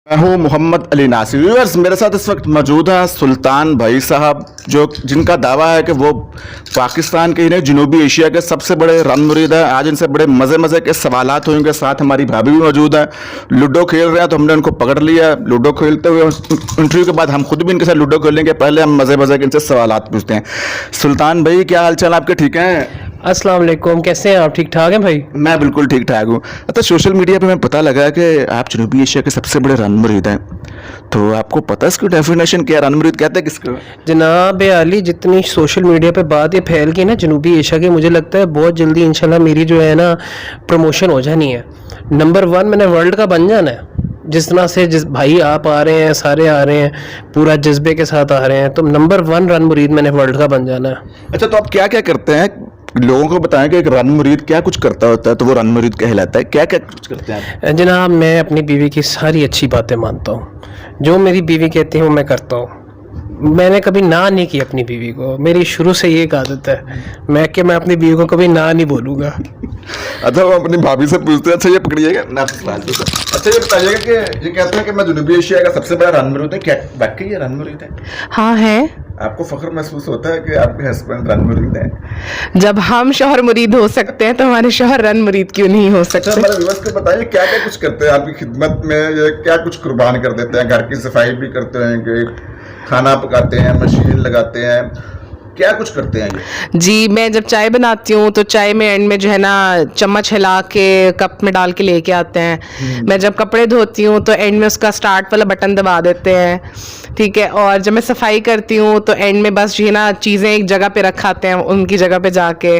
मैं हूँ मोहम्मद अली नासिर। व्यूअर्स, मेरे साथ इस वक्त मौजूद हैं सुल्तान भाई साहब, जिनका दावा है कि वो पाकिस्तान के ही नहीं जनूबी एशिया के सबसे बड़े रन मुरीद हैं। आज इनसे बड़े मज़े के सवालात होंगे। साथ हमारी भाभी भी मौजूद हैं, लूडो खेल रहे हैं, तो हमने उनको पकड़ लिया। लूडो खेलते हुए इंटरव्यू के बाद हम खुद भी इनके साथ लूडो खेलेंगे। पहले हम मज़े के इनसे सवालात पूछते हैं। सुल्तान भाई, क्या हाल चाल आपके? ठीक हैं? अस्सलाम वालेकुम, कैसे हैं आप? ठीक ठाक हैं भाई? मैं बिल्कुल ठीक ठाक हूँ। अच्छा, सोशल मीडिया पे मैं पता लगा कि आप जनूबी एशिया के सबसे बड़े रन मुरीद हैं, तो आपको पता है इसकी डेफिनेशन क्या है? रन मुरीद कहते हैं किसको? जनाब अली, जितनी सोशल मीडिया पे बात ये फैल गई ना जनूबी एशिया की, मुझे लगता है बहुत जल्दी इंशाल्लाह मेरी जो है ना प्रमोशन हो जानी है। नंबर 1 मैंने वर्ल्ड का बन जाना है। जिस तरह से जिस भाई आप आ रहे हैं, सारे आ रहे हैं, पूरा जज्बे के साथ आ रहे हैं, तो नंबर 1 रन मुरीद मैंने वर्ल्ड का बन जाना है। अच्छा, तो आप क्या क्या करते हैं? लोगों को बताएं कि एक रन मुरीद क्या कुछ करता होता है, तो वो रन मुरीद कहलाता है। क्या क्या कुछ करते हैं आप? जनाब, मैं अपनी बीवी की सारी अच्छी बातें मानता हूँ। जो मेरी बीवी कहती है वो मैं करता हूँ। मैंने कभी ना नहीं की अपनी बीवी को। मेरी शुरू से ये एक आदत है मैं अपनी बीवी को कभी ना नहीं बोलूँगा। अच्छा, वो अपनी भाभी से पूछते हैं। अच्छा, ये पकड़िएगा ना सवाल पूछो। अच्छा, ये बताइएगा कि ये कहते हैं कि मैं जनूबी एशिया का सबसे बड़ा रन मुरीद है, क्या वाकई ये रन मुरीद है? हाँ है। आपको फख्र महसूस होता है कि आपके हस्बैंड रन मुरीद है? जब हम शौहर मुरीद हो सकते हैं तो हमारे शौहर रन मुरीद क्यों नहीं हो सकते? अच्छा, हमारे व्यूअर्स को बताइए क्या क्या कुछ करते हैं आपकी खिदमत में, ये क्या कुछ कुर्बान कर देते हैं? घर की सफाई भी करते हैं कि खाना पकाते हैं, मशीन लगाते हैं, क्या कुछ करते हैं ये? जी, मैं जब चाय बनाती हूँ तो चाय में एंड में जो है ना चम्मच हिला के कप में डाल के लेके आते हैं। मैं जब कपड़े धोती हूँ तो एंड में उसका स्टार्ट वाला बटन दबा देते हैं, ठीक है। और जब मैं सफाई करती हूँ तो एंड में बस ये ना चीज़ें एक जगह पे रखाते हैं, उनकी जगह पे जाके।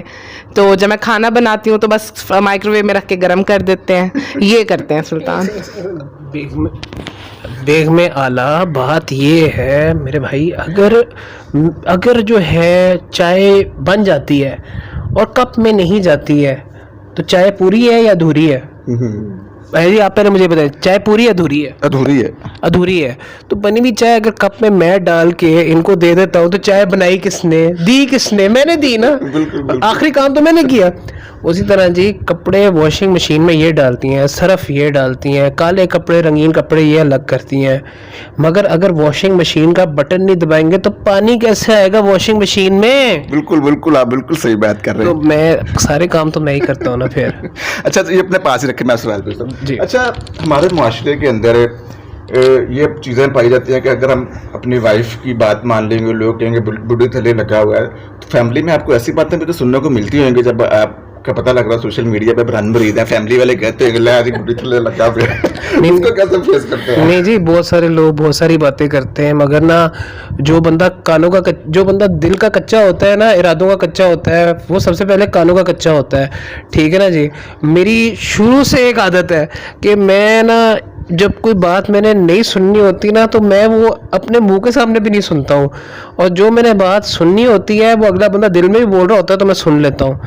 तो जब मैं खाना बनाती हूँ तो बस माइक्रोवेव में रख के गर्म कर देते हैं। ये करते हैं सुल्तान। बेग में आला बात ये है मेरे भाई, अगर जो है चाय बन जाती है और कप में नहीं जाती है तो चाय पूरी है या अधूरी है? भाई आप पहले मुझे बताइए, चाय पूरी है अधूरी है? अधूरी है। अधूरी है। तो बनी हुई चाय अगर कप में मैं डाल के इनको दे देता हूँ तो चाय बनाई किसने, दी किसने? मैंने दी ना। बिल्कुल। आखिरी काम तो मैंने किया। उसी तरह जी कपड़े वॉशिंग मशीन में ये डालती हैं, सर्फ ये डालती हैं, काले कपड़े रंगीन कपड़े ये अलग करती हैं, मगर अगर वॉशिंग मशीन का बटन नहीं दबाएंगे तो पानी कैसे आएगा वॉशिंग मशीन में? बिल्कुल, आप बिल्कुल सही बात कर रहे हैं। तो मैं सारे काम तो मैं ही करता हूँ ना फिर। अच्छा, तो ये अपने पास ही रखे, मैं सवाल पूछता हूँ जी। अच्छा, हमारे मुआशरे के अंदर ये चीज़ें पाई जाती हैं कि अगर हम अपनी वाइफ की बात मान लेंगे, लोग कहेंगे बुढ़ी थले लगा हुआ है। तो फैमिली में आपको ऐसी बातें भी तो सुनने को मिलती होंगी जब आपका पता लग रहा है सोशल मीडिया पे रन मुरीद है, फैमिली वाले कहते हैं बुढ़ी थले लगा हुआ है। उसको कैसे फेस करते हैं? नहीं जी, बहुत सारे लोग बहुत सारी बातें करते हैं, मगर ना जो बंदा दिल का कच्चा होता है ना, इरादों का कच्चा होता है, वो सबसे पहले कानों का कच्चा होता है, ठीक है ना जी। मेरी शुरू से एक आदत है कि मैं ना जब कोई बात मैंने नहीं सुननी होती ना तो मैं वो अपने मुंह के सामने भी नहीं सुनता हूँ, और जो मैंने बात सुननी होती है वो अगला बंदा दिल में भी बोल रहा होता है तो मैं सुन लेता हूँ,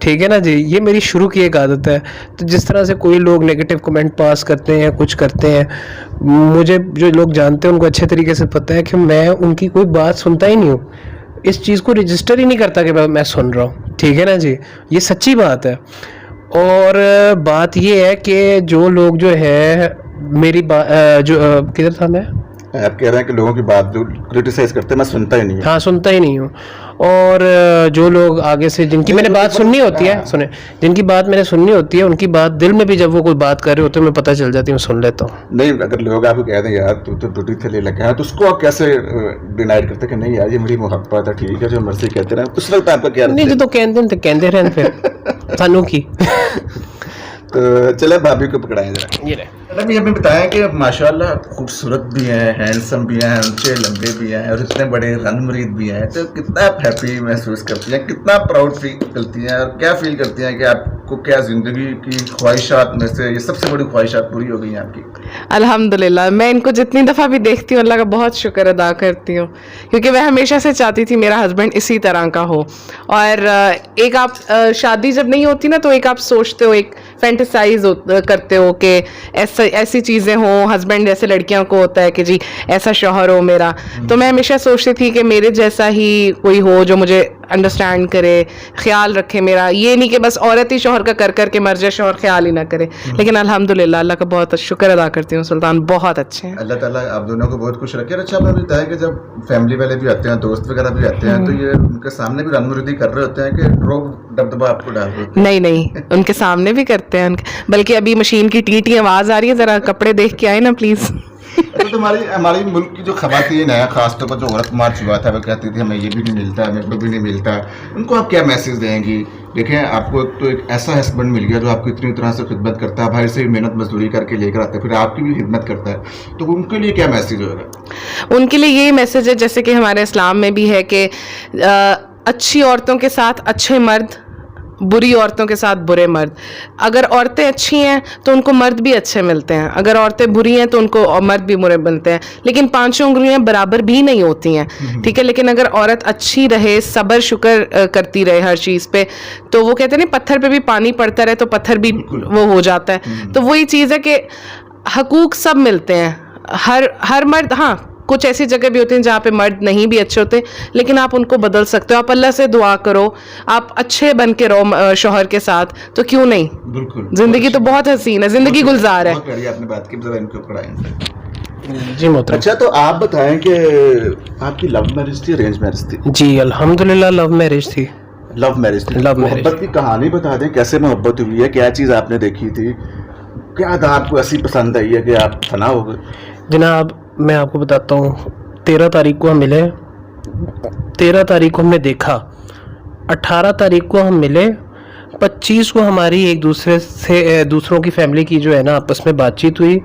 ठीक है ना जी। ये मेरी शुरू की एक आदत है। तो जिस तरह से कोई लोग नेगेटिव कमेंट पास करते हैं, कुछ करते हैं, मुझे जो लोग जानते हैं उनको अच्छे तरीके से पता है कि मैं उनकी कोई बात सुनता ही नहीं हूँ, इस चीज़ को रजिस्टर ही नहीं करता कि मैं सुन रहा हूँ, ठीक है ना जी। ये सच्ची बात है। और बात ये है कि जो लोग जो है मेरी बात किधर था मैं? आप कह रहे हैं कि लोगों की बात जो क्रिटिसाइज करते हैं मैं सुनता ही नहीं हूँ। हाँ, सुनता ही नहीं हूँ। और जो लोग आगे से जिनकी मैंने बात सुननी होती है, सुने, जिनकी बात मैंने सुननी होती है उनकी बात दिल में भी जब वो कोई बात कर रहे होते हैं मैं पता चल जाती है, मैं सुन लेता हूँ। नहीं, अगर लोग आपको कहते हैं यार तू तो बुढ़ी थले लगा है, तो उसको आप कैसे डिनाइड करते कि नहीं यार ये मेरी मोहब्बत है, ठीक है, जो मर्जी कहते रहे? उस वक्त आपका क्या? नहीं जी, तो कहते रहने फिर सानू की। तो चले भाभी को पकड़ाएं जरा। ये रहे। अभी हमें बताया कि माशाल्लाह खूबसूरत भी हैं, हैंडसम भी हैं, ऊंचे लंबे भी हैं, और इतने बड़े रन मुरीद भी हैं, तो कितना हैप्पी महसूस करती हैं, कितना प्राउड फील करती हैं, और क्या फील करती हैं कि आपको क्या ज़िंदगी की ख्वाहिशात में से ये सबसे बड़ी ख्वाहिशात पूरी हो गई हैं आपकी? अल्हम्दुलिल्लाह, मैं इनको जितनी दफ़ा भी देखती हूँ अल्लाह का बहुत शुक्र अदा करती हूँ, क्योंकि मैं हमेशा से चाहती थी मेरा हस्बैंड इसी तरह का हो। और एक आप शादी जब नहीं होती ना तो एक आप सोचते हो, एक फैंटेसाइज करते हो कि ऐसी चीज़ें हों, हस्बैंड जैसे लड़कियों को होता है कि जी ऐसा शौहर हो मेरा। तो मैं हमेशा सोचती थी कि मेरे जैसा ही कोई हो जो मुझे अंडरस्टैंड करे, ख्याल रखे मेरा। ये नहीं कि बस औरत ही शोहर का कर के मर जाए, शोहर ख्याल ही ना करे। लेकिन अल्हम्दुलिल्लाह अल्लाह का बहुत शुक्र अदा करती हूँ, सुल्तान बहुत अच्छे हैं। अल्लाह ताला आप दोनों को बहुत खुश रखे। अच्छा, आपने बताया कि जब फैमिली वाले भी आते हैं, दोस्त वगैरह भी आते हैं, तो ये उनके सामने भी रनमुरीदी कर रहे होते हैं कि रोब दबदबा आपको डाल रहे होते हैं? नहीं नहीं, उनके सामने भी करते हैं बल्कि अभी मशीन की टी आवाज आ रही है, जरा कपड़े देख के आए ना प्लीज। तो हमारी मुल्क की जो खवातीन है, खासतौर पर जो औरत मार्च हुआ था, वो कहती थी हमें ये भी नहीं मिलता, हमें वो भी नहीं मिलता, उनको आप क्या मैसेज देंगी? देखें, आपको तो एक ऐसा हस्बैंड मिल गया जो आपको इतनी तरह से खिदमत करता है, भाई से भी मेहनत मजदूरी करके लेकर आता है, फिर आपकी भी खिदमत करता है, तो उनके लिए क्या मैसेज होगा? उनके लिए यही मैसेज है जैसे कि हमारे इस्लाम में भी है कि अच्छी औरतों के साथ अच्छे मर्द, बुरी औरतों के साथ बुरे मर्द। अगर औरतें अच्छी हैं तो उनको मर्द भी अच्छे मिलते हैं, अगर औरतें बुरी हैं तो उनको मर्द भी बुरे मिलते हैं। लेकिन पांचों उंगलियां बराबर भी नहीं होती हैं, ठीक है। लेकिन अगर औरत अच्छी रहे, सब्र शुक्र करती रहे हर चीज़ पे, तो वो कहते हैं ना, पत्थर पे भी पानी पड़ता रहे तो पत्थर भी वो हो जाता है। तो वही चीज़ है कि हकूक सब मिलते हैं, हर मर्द। हाँ, कुछ ऐसी जगह भी होती हैं जहाँ पे मर्द नहीं भी अच्छे होते, लेकिन आप उनको बदल सकते हो। आप अल्लाह से दुआ करो, आप अच्छे बन के रहो शोहर के साथ, तो क्यों नहीं। बिल्कुल, जिंदगी तो बहुत हसीन है, जिंदगी गुलजार है। बहुत प्यारी आपने बात की, जरा इनके ऊपर आएंगे। जी मोहतरम। अच्छा, तो आप बताएं कि आपकी लव मैरिज थी, अरेंज मैरिज थी? जी अल्हम्दुलिल्लाह लव मैरिज थी। लव मैरिज थी। Love marriage. मोहब्बत की कहानी बता दें, कैसे मोहब्बत हुई है, क्या चीज़ आपने देखी थी, क्या था आपको ऐसी पसंद आई है कि आप फना हो गए? जनाब मैं आपको बताता हूँ, 13 तारीख को हम मिले, 13 तारीख को हमने देखा, 18 तारीख को हम मिले, 25 को हमारी एक दूसरे से दूसरों की फैमिली की जो है ना आपस में बातचीत हुई,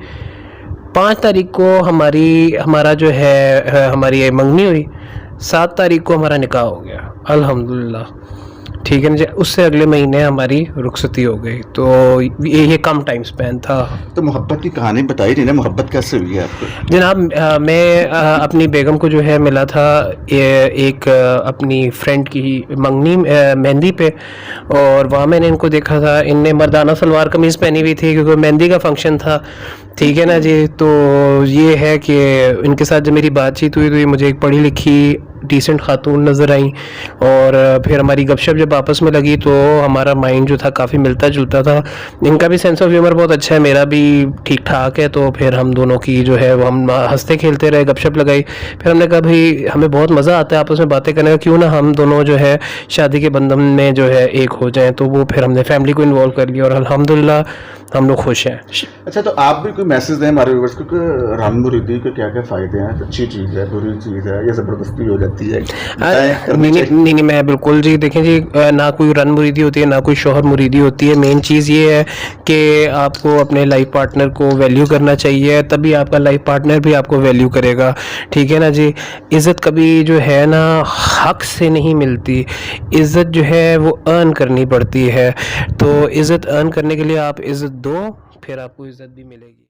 5 तारीख को हमारा जो है हमारी मंगनी हुई, 7 तारीख को हमारा निकाह हो गया अल्हम्दुलिल्लाह, ठीक है ना जी। उससे अगले महीने हमारी रुखसती हो गई। तो ये कम टाइम स्पेन था। तो मोहब्बत की कहानी बताई नहीं ना, मोहब्बत कैसे हुई है आपको? जनाब मैं अपनी बेगम को जो है मिला था एक अपनी फ्रेंड की मंगनी मेहंदी पे, और वहाँ मैंने इनको देखा था। इनने मर्दाना सलवार कमीज़ पहनी हुई थी क्योंकि मेहंदी का फंक्शन था, ठीक है ना जी। तो ये है कि इनके साथ जब मेरी बातचीत हुई तो ये मुझे एक पढ़ी लिखी डिसेंट खातून नज़र आई, और फिर हमारी गपशप जब आपस में लगी तो हमारा माइंड जो था काफ़ी मिलता जुलता था। इनका भी सेंस ऑफ ह्यूमर बहुत अच्छा है, मेरा भी ठीक ठाक है। तो फिर हम दोनों की जो है वो हम हंसते खेलते रहे, गपशप लगाई। फिर हमने कहा भाई हमें बहुत मज़ा आता है आपस में बातें करने का, क्यों ना हम दोनों जो है शादी के बंधन में जो है एक हो जाएं। तो वो फिर हमने फैमिली को इन्वॉल्व कर लिया और अल्हम्दुलिल्लाह हम लोग खुश हैं। अच्छा, तो आप भी कोई मैसेज दें हमारे व्यूअर्स को कि राममुरीदी के क्या क्या फ़ायदे हैं? अच्छी चीज़ है, बुरी चीज़ है, या ज़बरदस्ती हो जाती है? नहीं, मैं बिल्कुल जी, देखें जी, ना कोई रन मुरीदी होती है ना कोई शोहर मुरीदी होती है। मेन चीज़ ये है कि आपको अपने लाइफ पार्टनर को वैल्यू करना चाहिए, तभी आपका लाइफ पार्टनर भी आपको वैल्यू करेगा, ठीक है ना जी। इज़्ज़त कभी जो है ना हक से नहीं मिलती, इज़्ज़त जो है वो अर्न करनी पड़ती है। तो इज़्ज़त अर्न करने के लिए आप इज़्ज़त दो, फिर आपको इज़्ज़त भी मिलेगी।